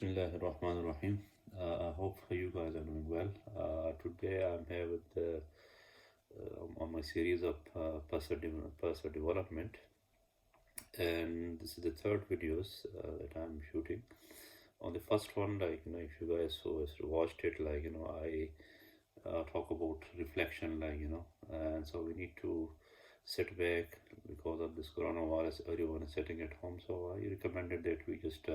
Bismillahirrahmanirrahim. I hope you guys are doing well. Today I'm here with on my series of personal development, and this is the third videos that I'm shooting. On the first one, if you guys watched it, I talk about reflection, and so we need to sit back because of this coronavirus. Everyone is sitting at home, so I recommended that we just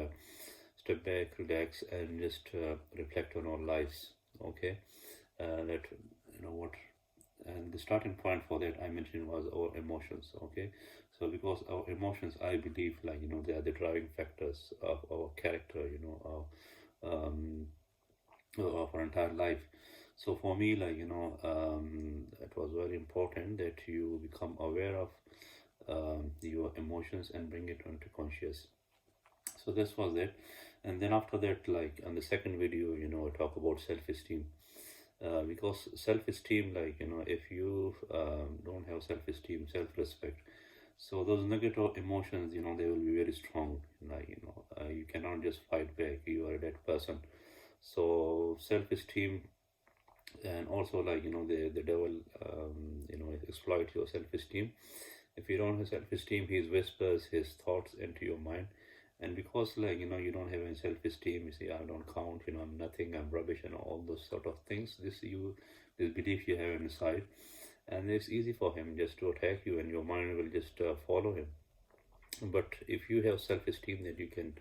step back, relax, and just reflect on our lives. Okay, that what, and the starting point for that I mentioned was our emotions. Okay, so because our emotions, I believe, they are the driving factors of our character. Of our entire life. So for me, it was very important that you become aware of your emotions and bring it onto conscious. So this was it. And then after that, like on the second video, I talk about self-esteem. Because self-esteem, if you don't have self-esteem, self-respect, so those negative emotions, they will be very strong. You cannot just fight back. You are a dead person. So self-esteem, and also the devil, exploit your self-esteem. If you don't have self-esteem, he whispers his thoughts into your mind, and because you don't have any self-esteem, you say, I don't count, I'm nothing, I'm rubbish, and all those sort of things. This belief you have inside, and it's easy for him just to attack you, and your mind will just follow him. But if you have self-esteem, that you can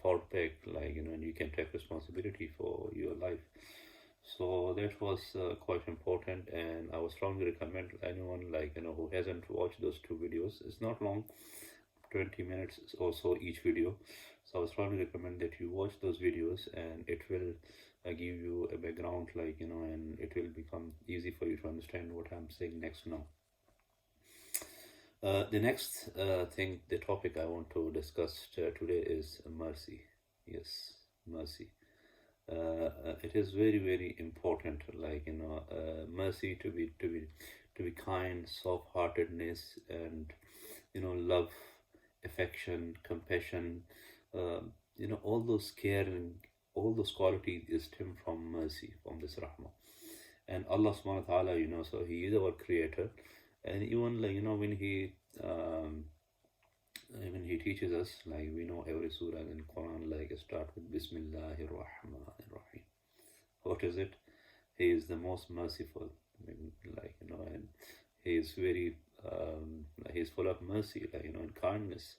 fall back, and you can take responsibility for your life. So that was quite important, and I would strongly recommend anyone who hasn't watched those two videos. It's not long, 20 minutes or so each video. So I would strongly recommend that you watch those videos, and it will give you a background, and it will become easy for you to understand what I'm saying next now. The next thing, the topic I want to discuss today is mercy. Yes, mercy. It is very, very important, mercy, to be kind, soft-heartedness, and love, affection, compassion, all those caring, all those qualities is stem from mercy, from this rahmah. And Allah subhanahu wa ta'ala, so he is our creator, and even when he teaches us, we know every surah in Quran, start with Bismillahir Rahmanir Rahim. What is it? He is the most merciful, and he is very, he is full of mercy, and kindness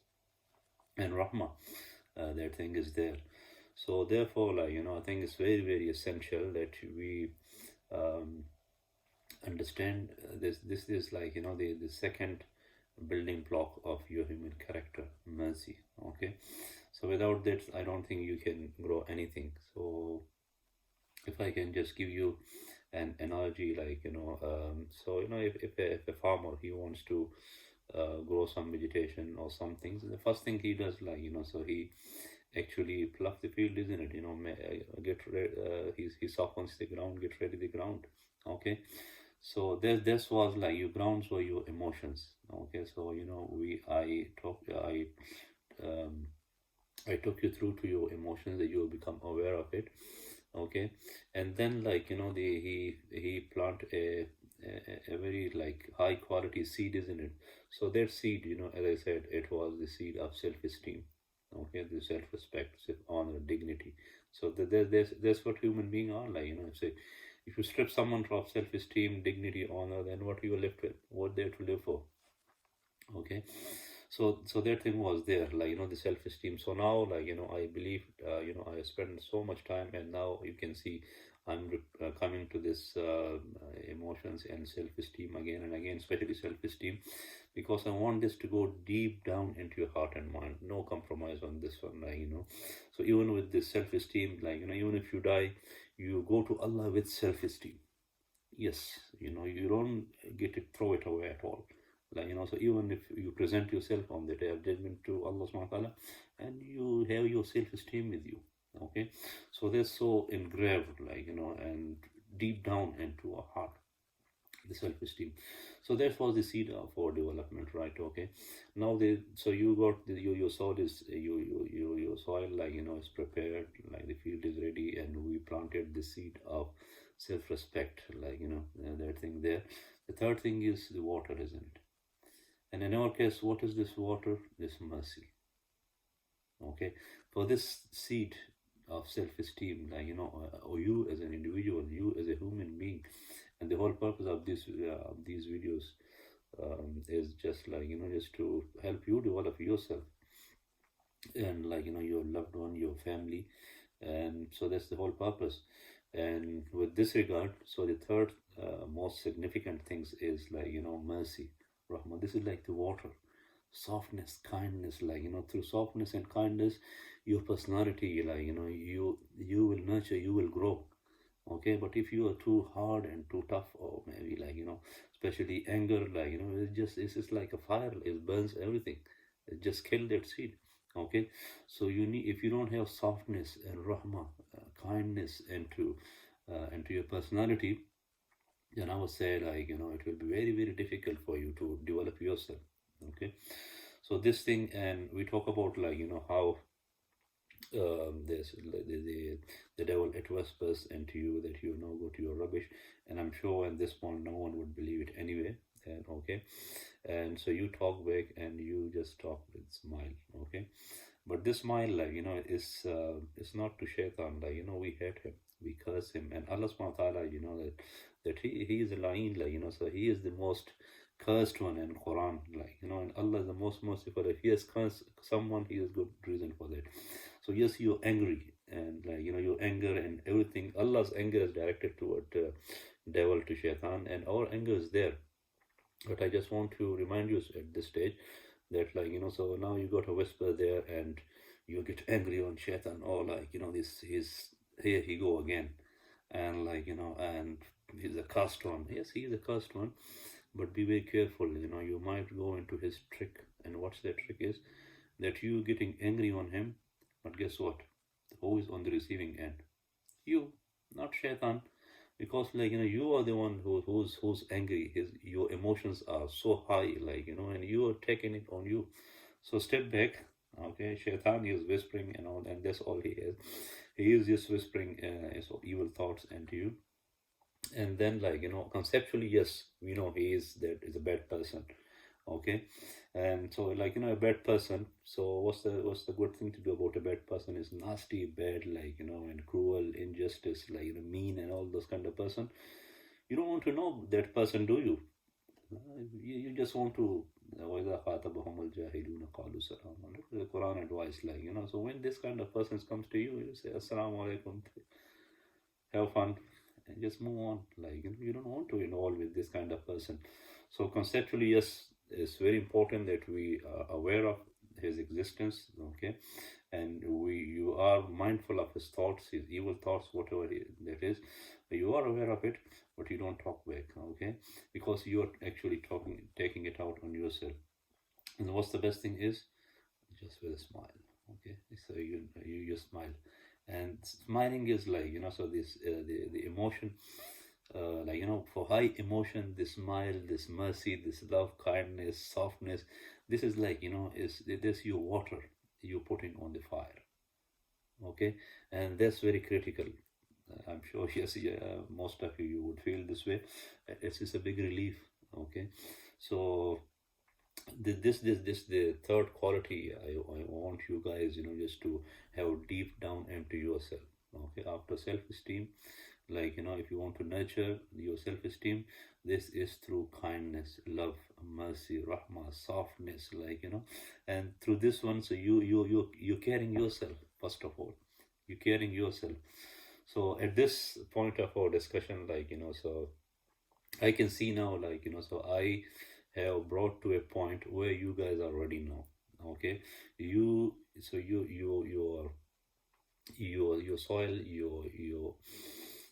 and rahmah. That thing is there. So therefore, I think it's very, very essential that we understand this. This is the second building block of your human character, mercy. Okay, so without that, I don't think you can grow anything. So if I can just give you an analogy, if a farmer, he wants to grow some vegetation or something, so the first thing he does, so he actually pluck the field, isn't it? He softens the ground, get ready the ground. Okay, so this was your grounds were your emotions. Okay, so I took you through to your emotions, that you will become aware of it. Okay, and then he plant a very high quality seed, isn't it? So that seed, as I said, it was the seed of self-esteem. Okay, the self-respect, self-honor, dignity. So that's what human beings are say, if you strip someone of self-esteem, dignity, honor, then what you are left with? What they have to live for? Okay, so that thing was there, the self-esteem. So now, I believe, I spend so much time, and now you can see I'm coming to this emotions and self-esteem again and again, especially self-esteem, because I want this to go deep down into your heart and mind. No compromise on this one, So even with this self-esteem, even if you die, you go to Allah with self-esteem. Yes, you don't get it, throw it away at all. So even if you present yourself on the day of judgment to Allah subhanahu wa ta'ala, and you have your self-esteem with you. Okay, so that's so engraved, and deep down into our heart. the self-esteem. So that was the seed for development, right? Okay. Now the so you got the, your soil is your soil, like is prepared, like the field is ready, and we planted the seed of self-respect, that thing there. The third thing is the water, isn't it? And in our case, what is this water? This mercy. Okay. For this seed of self-esteem, or you as an individual, you as a human being, and the whole purpose of these videos is just just to help you develop yourself, and your loved one, your family. And so that's the whole purpose. And with this regard, so the third most significant things is mercy, rahmah. This is like the water, softness, kindness, through softness and kindness, your personality, you will nurture, you will grow. Okay. But if you are too hard and too tough, or maybe especially anger, it's just like a fire, it burns everything, it just kill that seed. Okay. So you need, if you don't have softness and rahmah, kindness into your personality, then I would say it will be very, very difficult for you to develop yourself. Okay. So this thing, and we talk about how this the devil it whispers into you that you no good, you're rubbish. And I'm sure at this point no one would believe it anyway. And okay. And so you talk back, and you just talk with smile. Okay. But this smile, is it's not to shaitan. We hate him, we curse him, and Allah subhanahu wa ta'ala, that he is a la'een, so he is the most cursed one in Quran, and Allah is the most merciful. If he has cursed someone, he has good reason for that. So yes, you're angry, and your anger and everything, Allah's anger is directed toward devil, to shaitan, and our anger is there. But I just want to remind you at this stage that so now you got a whisper there, and you get angry on shaitan, or this is here he go again, and and he's a cursed one. Yes, he is a cursed one, but be very careful. You might go into his trick. And what's that trick is that you getting angry on him, but guess what, who is on the receiving end? You, not shaitan. Because you are the one who's angry. Your emotions are so high, and you are taking it on you. So step back. Okay. Shaitan is whispering and all, and that's all he is. He is just whispering his evil thoughts into you. And then conceptually, yes, we know he is a bad person. Okay. And so a bad person, so what's the good thing to do about a bad person? Is nasty, bad, and cruel, injustice, mean, and all those kind of person. You don't want to know that person, do you? You just want to the Quran advice, so when this kind of person comes to you, you say assalamu alaikum, have fun, and just move on. You don't want to involve with this kind of person. So conceptually, yes, it's very important that we are aware of his existence. Okay. And you are mindful of his thoughts, his evil thoughts, whatever that is. You are aware of it, but you don't talk back. Okay. Because you are actually taking it out on yourself. And what's the best thing is just with a smile. Okay. So you just smile, and smiling is so this the emotion, for high emotion, this smile, this mercy, this love, kindness, softness, this is is this your water you're putting on the fire. Okay. And that's very critical. I'm sure yes, most of you would feel this way. It's just a big relief. Okay. So this the third quality I want you guys just to have deep down into yourself. Okay. After self-esteem, if you want to nurture your self-esteem, this is through kindness, love, mercy, rahmah, softness, and through this one, so you're caring yourself. First of all, you're caring yourself. So at this point of our discussion, so I can see now, so I have brought to a point where you guys are ready now. Okay. Your soil,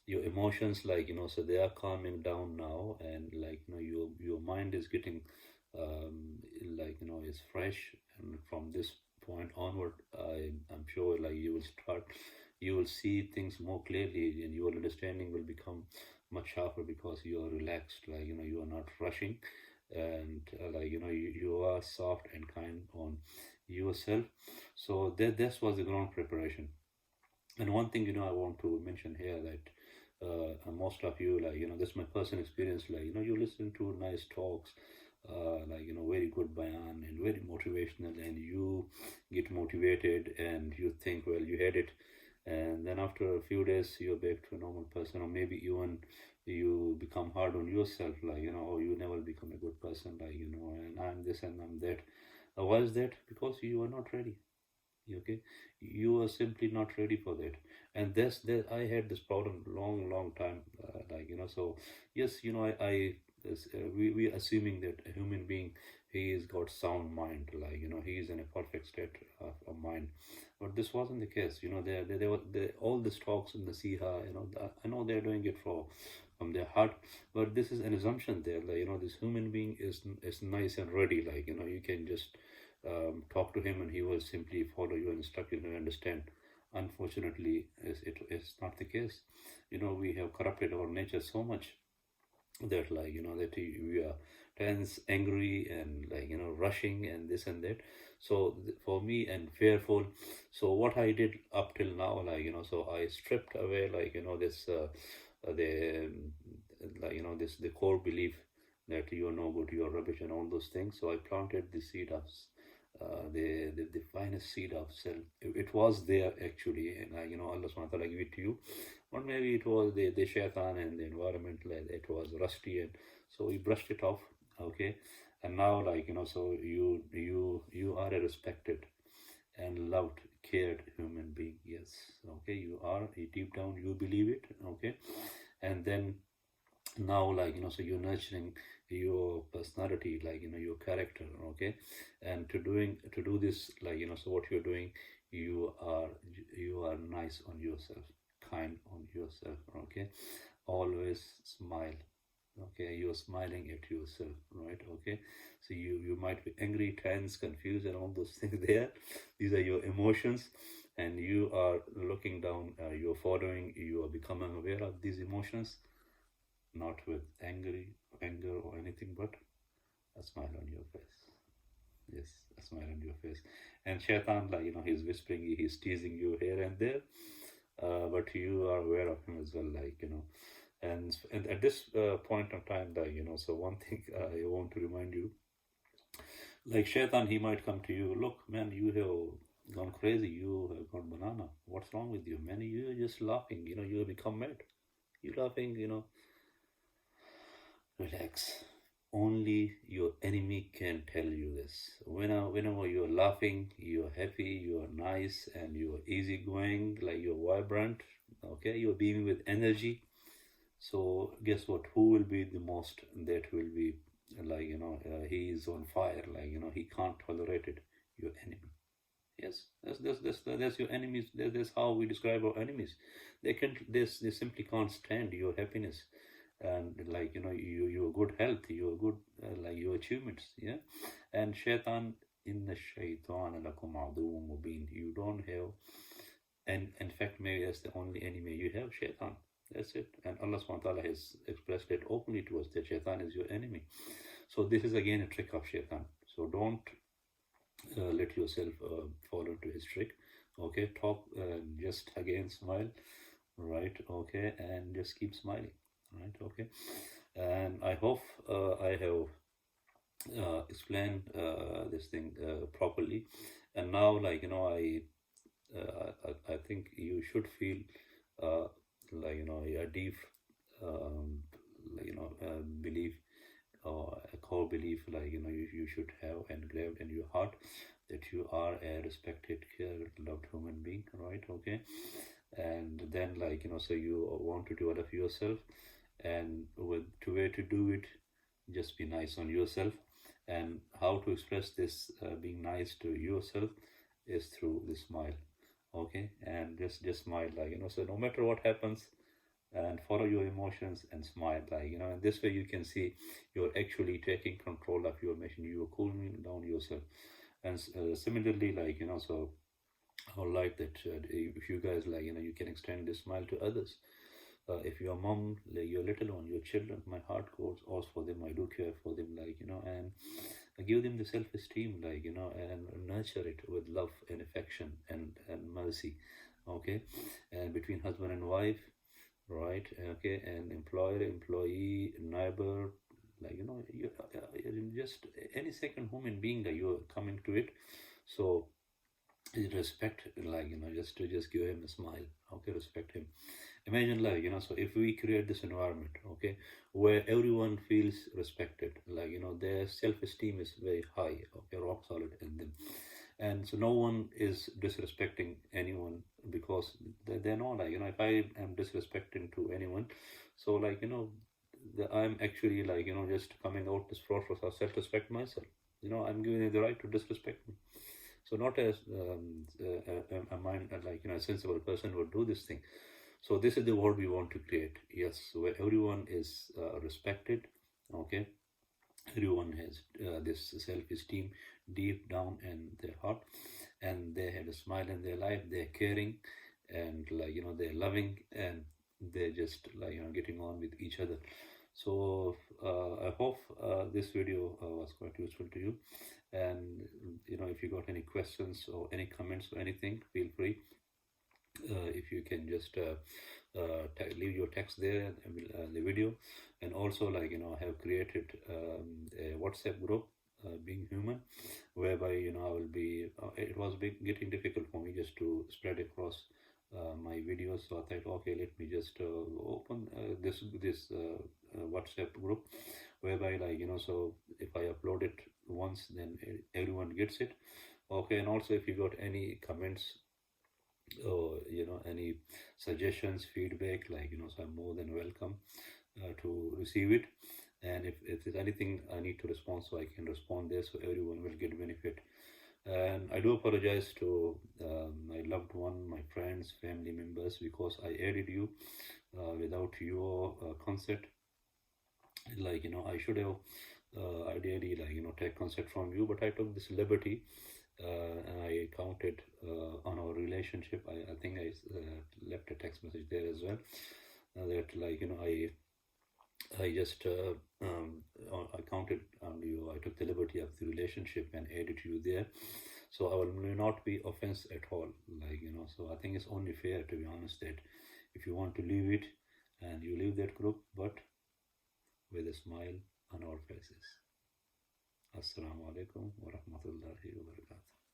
your emotions, so they are calming down now, and your mind is getting is fresh. And from this point onward, I'm sure you will see things more clearly, and your understanding will become much sharper because you are relaxed, like you are not rushing, and you are soft and kind on yourself. So that this was the ground preparation. And one thing, I want to mention here that most of you, this is my personal experience, you listen to nice talks, very good bayan and very motivational, and you get motivated and you think, well, you had it. And then after a few days, you're back to a normal person, or maybe even you become hard on yourself, or you never become a good person, and I'm this and I'm that. Why is that? Because you are not ready. Okay, you are simply not ready for that. And that's that I had this problem long time, so yes, we assuming that a human being, he has got sound mind, he is in a perfect state of mind. But this wasn't the case. They were all these talks in the siha, I know they're doing it from their heart, but this is an assumption there, this human being is nice and ready, you can just talk to him and he will simply follow your instruction and understand. Unfortunately, it's not the case. We have corrupted our nature so much that that we are tense, angry, and rushing and this and that. So for me and fearful. So what I did up till now, so I stripped away this the this the core belief that you are no good, you are rubbish, and all those things. So I planted the seed of the finest seed of self. It was there actually, and Allah subhanahu wa ta'ala give it to you. Or maybe it was the shaitan and the environment, it was rusty, and so we brushed it off. Okay, and now so you are a respected and loved, cared human being. Yes, okay, you are, deep down you believe it. Okay, and then now so you're nurturing your personality, your character. Okay, and to do this, so what you're doing, you are nice on yourself, kind on yourself. Okay, always smile. Okay, you're smiling at yourself, right? Okay, so you might be angry, tense, confused, and all those things there. These are your emotions, and you are looking down, you're following, you are becoming aware of these emotions, not with anger or anything, but a smile on your face. Yes, a smile on your face. And shaitan, he's whispering, he's teasing you here and there, but you are aware of him as well, and at this point of time, so one thing I want to remind you, shaitan, he might come to you, look, man, you have gone crazy, you have gone banana, what's wrong with you, man? You're just laughing, you have become mad, you're laughing, relax. Only your enemy can tell you this. Whenever you're laughing, you're happy, you're nice, and you're easygoing, you're vibrant, okay, you're beaming with energy. So guess what? Who will be the most? That will be he is on fire. He can't tolerate it. Your enemy. Yes, that's your enemies. That's how we describe our enemies. They simply can't stand your happiness, and your good health, your good your achievements. Yeah, and shaitan, inna shaitan lakum aduwwun mubin. You don't have, and in fact, maybe that's the only enemy you have, shaitan. That's it. And Allah subhanahu wa ta'ala has expressed it openly to us that shaitan is your enemy. So this is again a trick of shaitan. So don't let yourself fall into his trick. Okay, talk, just again smile, right? Okay, and just keep smiling, right? Okay, and I hope I have explained this thing properly. And now, I think you should feel a deep belief, or a core belief, you should have engraved in your heart that you are a respected, cared, loved human being, right? Okay, and then so you want to develop yourself, and with the way to do it, just be nice on yourself. And how to express this being nice to yourself is through the smile. Okay, and just smile, so no matter what happens, and follow your emotions and smile, and this way you can see you're actually taking control of your emotion, you're cooling down yourself. And similarly, so I would like that if you guys you can extend this smile to others. If your mom, like your little one, your children, my heart goes out for them. I do care for them, and I give them the self-esteem, and nurture it with love and affection and mercy. Okay, and between husband and wife, right? Okay, and employer, employee, neighbor, just any second human being that you're coming to it. So respect, just give him a smile. Okay, respect him. Imagine, so if we create this environment, okay, where everyone feels respected, their self-esteem is very high, okay, rock solid in them, and so no one is disrespecting anyone, because they're not, if I am disrespecting to anyone, so I'm actually, just coming out this process of self-respect myself. I'm giving you the right to disrespect me. So not as a mind, a sensible person would do this thing. So this is the world we want to create. Yes, where everyone is respected. Okay, everyone has this self-esteem deep down in their heart, and they have a smile in their life. They're caring, and they're loving, and they're just getting on with each other. So I hope this video was quite useful to you. And if you got any questions or any comments or anything, feel free. If you can just leave your text there in the video. And also, I have created a WhatsApp group, Being Human, whereby I will be it was getting difficult for me just to spread across my videos. So I thought, okay, let me just open this WhatsApp group, whereby, so if I upload it once, then everyone gets it. Okay, and also if you got any comments or any suggestions, feedback, so I'm more than welcome to receive it. And if there's anything I need to respond, so I can respond there, so everyone will get benefit. And I do apologize to my loved one, my friends, family members, because I added you without your consent. I should have ideally take consent from you, but I took this liberty, and I counted on our relationship. I think I left a text message there as well, that I just I counted on you. I took the liberty of the relationship and added you there, so I will not be offense at all. So I think it's only fair, to be honest, that if you want to leave it, and you leave that group, but with a smile on our faces. Assalamu alaikum wa rahmatullahi wa barakatuh.